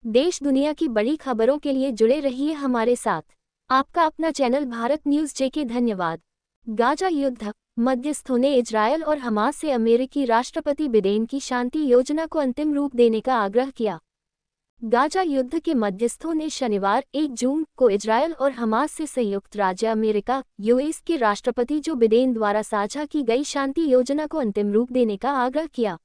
देश दुनिया की बड़ी खबरों के लिए जुड़े रहिए हमारे साथ। आपका अपना चैनल भारत न्यूज जेके धन्यवाद। गाजा युद्ध, मध्यस्थों ने इजरायल और हमास से अमेरिकी राष्ट्रपति बिडेन की शांति योजना को अंतिम रूप देने का आग्रह किया। गाजा युद्ध के मध्यस्थों ने शनिवार 1 जून को इजरायल और हमास से संयुक्त राज्य अमेरिका यूएस के राष्ट्रपति जो बिडेन द्वारा साझा की गई शांति योजना को अंतिम रूप देने का आग्रह किया।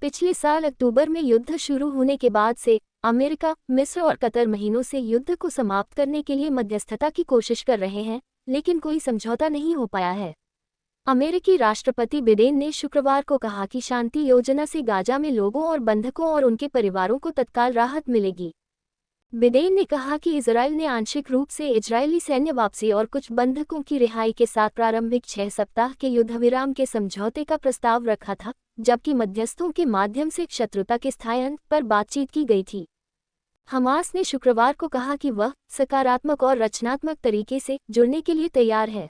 पिछले साल अक्टूबर में युद्ध शुरू होने के बाद से अमेरिका, मिस्र और कतर महीनों से युद्ध को समाप्त करने के लिए मध्यस्थता की कोशिश कर रहे हैं, लेकिन कोई समझौता नहीं हो पाया है। अमेरिकी राष्ट्रपति बिडेन ने शुक्रवार को कहा कि शांति योजना से गाजा में लोगों और बंधकों और उनके परिवारों को तत्काल राहत मिलेगी। बिडेन ने कहा कि इजरायल ने आंशिक रूप से इजरायली सैन्य वापसी और कुछ बंधकों की रिहाई के साथ प्रारंभिक 6 सप्ताह के युद्धविराम के समझौते का प्रस्ताव रखा था, जबकि मध्यस्थों के माध्यम से शत्रुता के स्थायी अंत पर बातचीत की गई थी। हमास ने शुक्रवार को कहा कि वह सकारात्मक और रचनात्मक तरीके से जुड़ने के लिए तैयार है।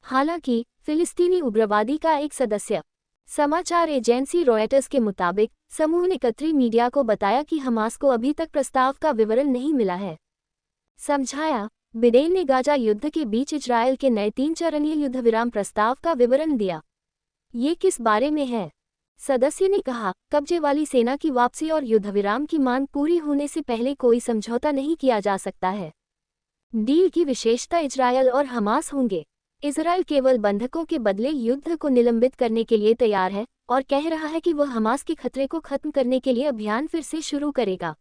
हालांकि फिलिस्तीनी उग्रवादी का एक सदस्य समाचार एजेंसी रॉयटर्स के मुताबिक समूह ने कतरी मीडिया को बताया कि हमास को अभी तक प्रस्ताव का विवरण नहीं मिला है। समझाया, बिडेन ने गाजा युद्ध के बीच इजरायल के नए 3 चरणीय युद्धविराम प्रस्ताव का विवरण दिया। ये किस बारे में है? सदस्य ने कहा, कब्जे वाली सेना की वापसी और युद्धविराम की मांग पूरी होने से पहले कोई समझौता नहीं किया जा सकता है। डील की विशेषता इजरायल और हमास होंगे। इजरायल केवल बंधकों के बदले युद्ध को निलंबित करने के लिए तैयार है और कह रहा है कि वह हमास के खतरे को खत्म करने के लिए अभियान फिर से शुरू करेगा।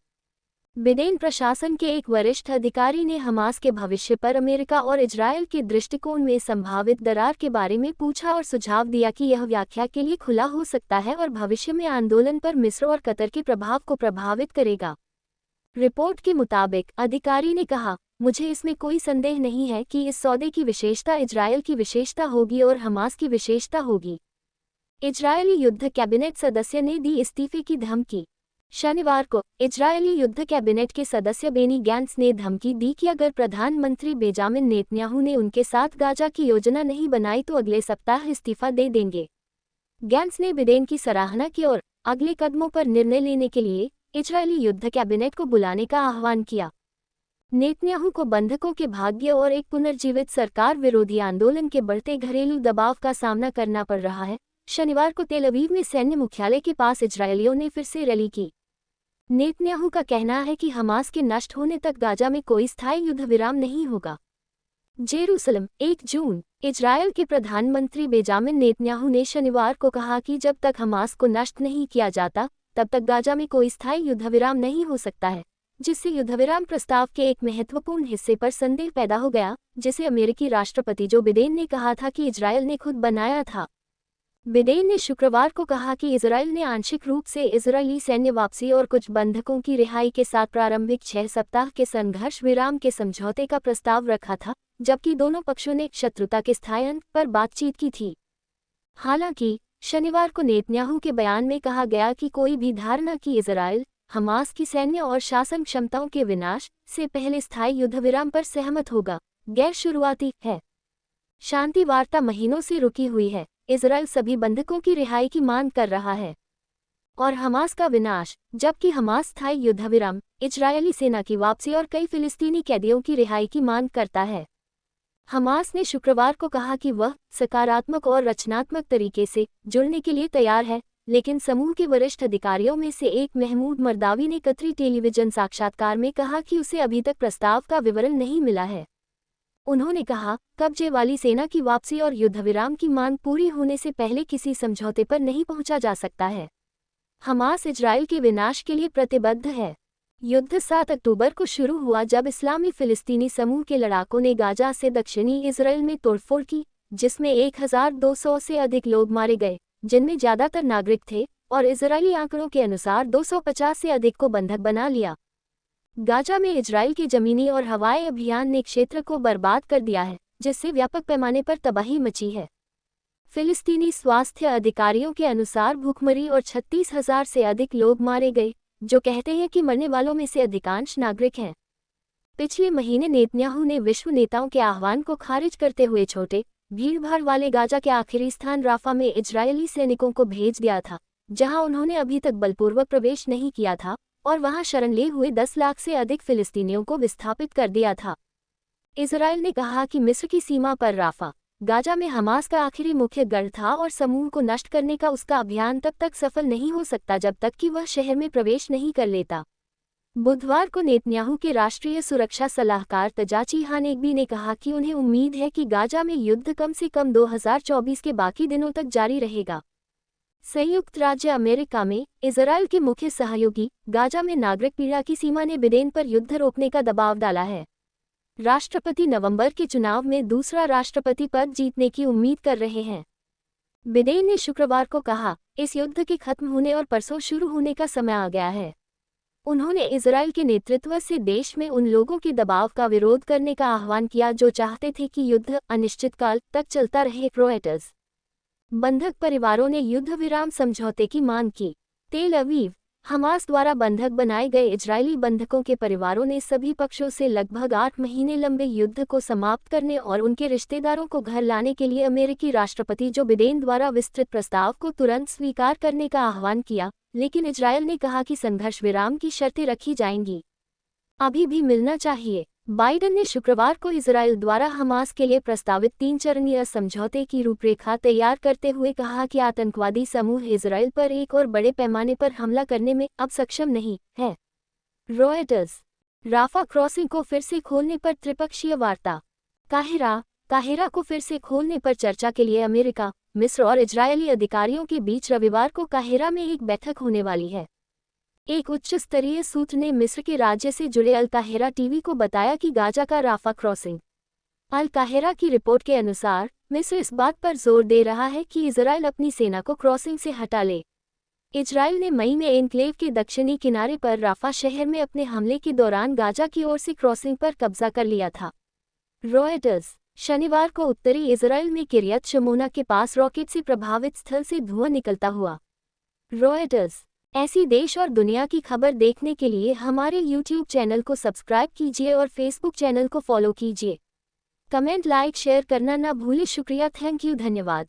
बिडेन प्रशासन के एक वरिष्ठ अधिकारी ने हमास के भविष्य पर अमेरिका और इजरायल के दृष्टिकोण में संभावित दरार के बारे में पूछा और सुझाव दिया कि यह व्याख्या के लिए खुला हो सकता है और भविष्य में आंदोलन पर मिस्र और कतर के प्रभाव को प्रभावित करेगा। रिपोर्ट के मुताबिक अधिकारी ने कहा, मुझे इसमें कोई संदेह नहीं है कि इस सौदे की विशेषता इजरायल की विशेषता होगी और हमास की विशेषता होगी। इजरायली युद्ध कैबिनेट सदस्य ने दी इस्तीफे की धमकी। शनिवार को इजरायली युद्ध कैबिनेट के सदस्य बेनी गैंट्स ने धमकी दी कि अगर प्रधानमंत्री बेंजामिन नेतन्याहू ने उनके साथ गाजा की योजना नहीं बनाई तो अगले सप्ताह इस्तीफा दे देंगे। गैंट्स ने बिडेन की सराहना की और अगले कदमों पर निर्णय लेने के लिए इजरायली युद्ध कैबिनेट को बुलाने का आह्वान किया। नेतन्याहू को बंधकों के भाग्य और एक पुनर्जीवित सरकार विरोधी आंदोलन के बढ़ते घरेलू दबाव का सामना करना पड़ रहा है। शनिवार को तेल अवीव में सैन्य मुख्यालय के पास इजरायलियों ने फिर से रैली की। नेतन्याहू का कहना है कि हमास के नष्ट होने तक गाजा में कोई स्थायी युद्धविराम नहीं होगा। जेरूसलम, 1 जून। इजरायल के प्रधानमंत्री बेंजामिन नेतन्याहू ने शनिवार को कहा कि जब तक हमास को नष्ट नहीं किया जाता तब तक गाजा में कोई स्थायी युद्धविराम नहीं हो सकता है, जिससे युद्धविराम प्रस्ताव के एक महत्वपूर्ण हिस्से पर संदेह पैदा हो गया, जिसे अमेरिकी राष्ट्रपति जो बिडेन ने कहा था कि इजरायल ने खुद बनाया था। बिडेन ने शुक्रवार को कहा कि इजरायल ने आंशिक रूप से इजरायली सैन्य वापसी और कुछ बंधकों की रिहाई के साथ प्रारंभिक 6 सप्ताह के संघर्ष विराम के समझौते का प्रस्ताव रखा था, जबकि दोनों पक्षों ने शत्रुता के स्थायी अंत पर बातचीत की थी। हालांकि शनिवार को नेतन्याहू के बयान में कहा गया कि कोई भी धारणा कि इजरायल हमास की सैन्य और शासन क्षमताओं के विनाश से पहले स्थायी युद्धविराम पर सहमत होगा, गैर शुरुआती है। शांति वार्ता महीनों से रुकी हुई है। इजरायल सभी बंधकों की रिहाई की मांग कर रहा है और हमास का विनाश, जबकि हमास स्थायी युद्धविराम, इजरायली सेना की वापसी और कई फिलिस्तीनी कैदियों की रिहाई की मांग करता है। हमास ने शुक्रवार को कहा कि वह सकारात्मक और रचनात्मक तरीके से जुड़ने के लिए तैयार है, लेकिन समूह के वरिष्ठ अधिकारियों में से एक महमूद मरदावी ने कतरी टेलीविजन साक्षात्कार में कहा कि उसे अभी तक प्रस्ताव का विवरण नहीं मिला है। उन्होंने कहा, कब्जे वाली सेना की वापसी और युद्धविराम की मांग पूरी होने से पहले किसी समझौते पर नहीं पहुंचा जा सकता है। हमास इजरायल के विनाश के लिए प्रतिबद्ध है। युद्ध 7 अक्टूबर को शुरू हुआ जब इस्लामी फिलिस्तीनी समूह के लड़ाकों ने गाजा से दक्षिणी इजरायल में तोड़फोड़ की, जिसमें 1200 से अधिक लोग मारे गए, जिनमें ज्यादातर नागरिक थे, और इजरायली आंकड़ों के अनुसार 250 से अधिक को बंधक बना लिया। गाजा में इजरायल के जमीनी और हवाई अभियान ने क्षेत्र को बर्बाद कर दिया है, जिससे व्यापक पैमाने पर तबाही मची है। फिलिस्तीनी स्वास्थ्य अधिकारियों के अनुसार भूखमरी और 36,000 से अधिक लोग मारे गए, जो कहते हैं कि मरने वालों में से अधिकांश नागरिक हैं। पिछले महीने नेतन्याहू ने विश्व नेताओं के आह्वान को खारिज करते हुए छोटे, भीड़भाड़ वाले गाजा के आखिरी स्थान राफा में इजरायली सैनिकों को भेज दिया था, जहां उन्होंने अभी तक बलपूर्वक प्रवेश नहीं किया था, और वहां शरण लिए हुए 10 लाख से अधिक फिलिस्तीनियों को विस्थापित कर दिया था। इजराइल ने कहा कि मिस्र की सीमा पर राफा, गाजा में हमास का आखिरी मुख्य गढ़ था और समूह को नष्ट करने का उसका अभियान तब तक सफल नहीं हो सकता जब तक कि वह शहर में प्रवेश नहीं कर लेता। बुधवार को नेतन्याहू के राष्ट्रीय सुरक्षा सलाहकार तजाची हानेगबी ने कहा कि उन्हें उम्मीद है कि गाजा में युद्ध कम से कम 2024 के बाकी दिनों तक जारी रहेगा। संयुक्त राज्य अमेरिका में इजराइल के मुख्य सहयोगी गाजा में नागरिक पीड़ा की सीमा ने बिडेन पर युद्ध रोकने का दबाव डाला है। राष्ट्रपति नवंबर के चुनाव में दूसरा राष्ट्रपति पद जीतने की उम्मीद कर रहे हैं। बिडेन ने शुक्रवार को कहा, इस युद्ध के खत्म होने और परसों शुरू होने का समय आ गया है। उन्होंने इजराइल के नेतृत्व से देश में उन लोगों के दबाव का विरोध करने का आह्वान किया जो चाहते थे कि युद्ध अनिश्चितकाल तक चलता रहे। रॉयटर्स। बंधक परिवारों ने युद्ध विराम समझौते की मांग की। तेल अवीव। हमास द्वारा बंधक बनाए गए इजरायली बंधकों के परिवारों ने सभी पक्षों से लगभग 8 महीने लंबे युद्ध को समाप्त करने और उनके रिश्तेदारों को घर लाने के लिए अमेरिकी राष्ट्रपति जो बिडेन द्वारा विस्तृत प्रस्ताव को तुरंत स्वीकार करने का आह्वान किया, लेकिन इजरायल ने कहा कि संघर्ष विराम की शर्तें रखी जाएंगी। अभी भी मिलना चाहिए। बाइडन ने शुक्रवार को इजरायल द्वारा हमास के लिए प्रस्तावित 3 चरणीय समझौते की रूपरेखा तैयार करते हुए कहा कि आतंकवादी समूह इजरायल पर एक और बड़े पैमाने पर हमला करने में अब सक्षम नहीं है। रॉयटर्स। राफा क्रॉसिंग को फिर से खोलने पर त्रिपक्षीय वार्ता। काहिरा को फिर से खोलने पर चर्चा के लिए अमेरिका, मिस्र और इजरायली अधिकारियों के बीच रविवार को काहिरा में एक बैठक होने वाली है। एक उच्च स्तरीय सूत्र ने मिस्र के राज्य से जुड़े अल काहिरा टीवी को बताया कि गाजा का राफा क्रॉसिंग। अल काहिरा की रिपोर्ट के अनुसार मिस्र इस बात पर जोर दे रहा है कि इजरायल अपनी सेना को क्रॉसिंग से हटा ले। इजरायल ने मई में एन्क्लेव के दक्षिणी किनारे पर राफा शहर में अपने हमले के दौरान गाजा की ओर से क्रॉसिंग पर कब्जा कर लिया था। रॉयटर्स। शनिवार को उत्तरी इजरायल में किरियत शमोना के पास रॉकेट से प्रभावित स्थल से धुआं निकलता हुआ। रॉयटर्स। ऐसी देश और दुनिया की खबर देखने के लिए हमारे YouTube चैनल को सब्सक्राइब कीजिए और Facebook चैनल को फॉलो कीजिए। कमेंट, लाइक, शेयर करना ना भूलें। शुक्रिया। Thank you. धन्यवाद।